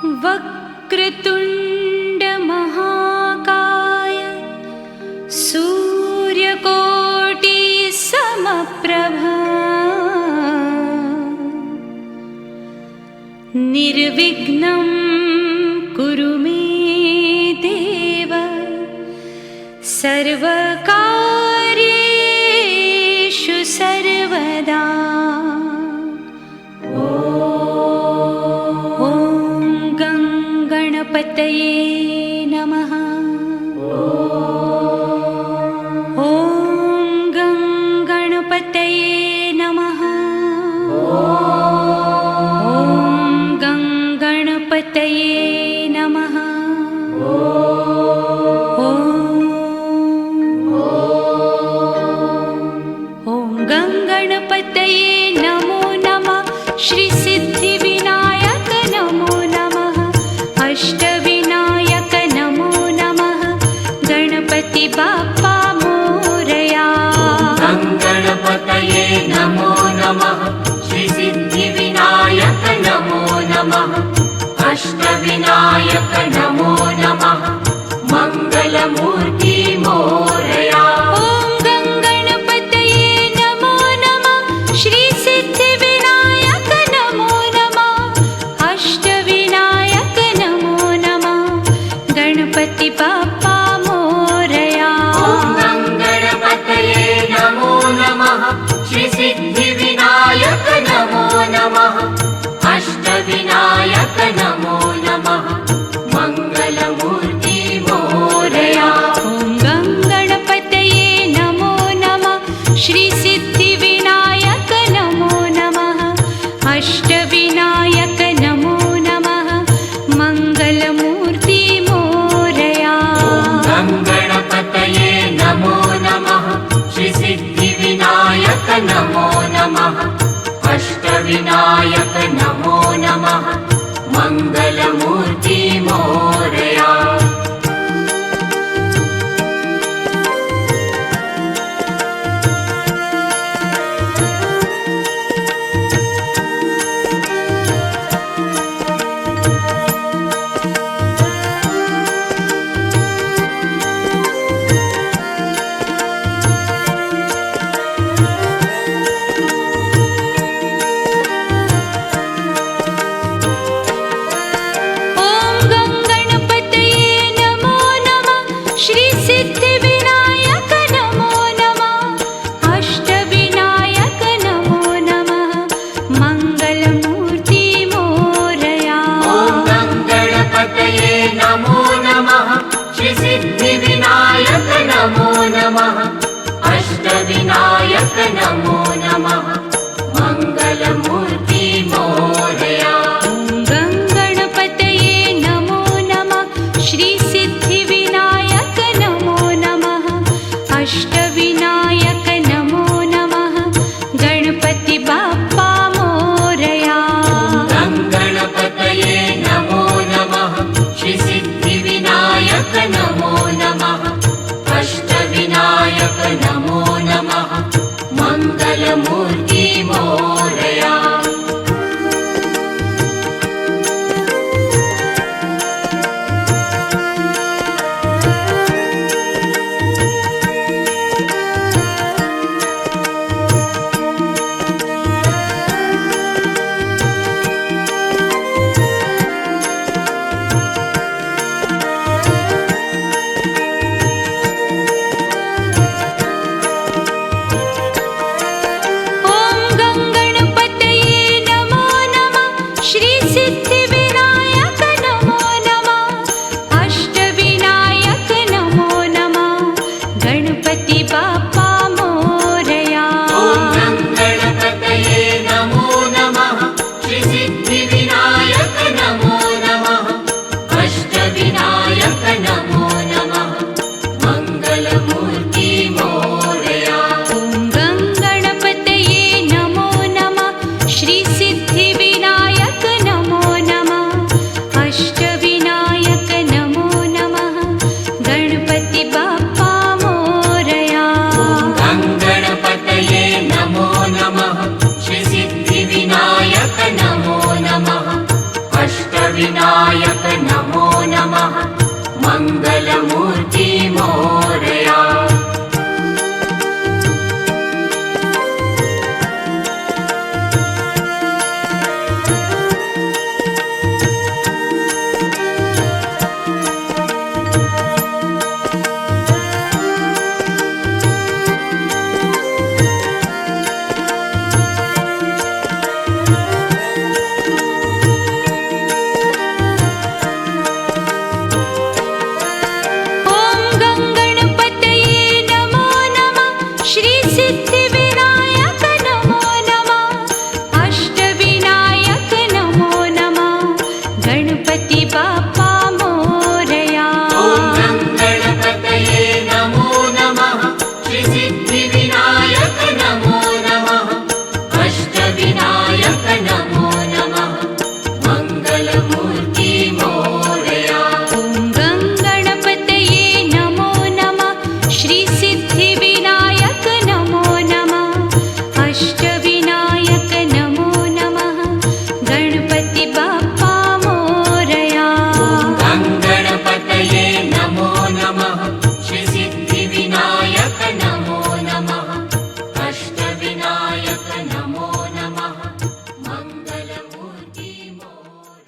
वक्रतुण्ड महाकाय सूर्यकोटि समप्रभा निर्विघ्नं कुरु मे देव सर्वकार्येषु सर्वदा। ॐ गणपतये नमः। ॐ गणपतये नमः। ॐ गणपतये नमः। गणपतये नमो नमः। श्री सिद्धिविनायक नमो नमः। अष्टविनायक नमो नमः। गणपति बाप्पा मोरया। गणपतये नमो नमः। श्री सिद्धिविनायक नमो नमः। अष्टविनायक नमो नमः। मंगलमूर्ति मोरया। श्री सिद्धिविनायक नमो नमः। अष्टविनायक नमो नमः। गणपति बाप्पा मोरया। गणपतये नमो नमः। श्री सिद्धिविनायक नमो नमः। अष्टविनायक नमो नमः। मंगलमूर्ति मोरया। गणपतये नमो नमः। श्री सिद्धिविनायक नमो नमः। अष्टविनायक नमो नमः। मंगलमूर्ति मोरया। गणपतये नमो नमः। श्री सिद्धिविनायक नमो नमः। अष्टविनायक नमो नमः। मंगलमूर्ति मोरया। अष्टविनायक नमो नमः।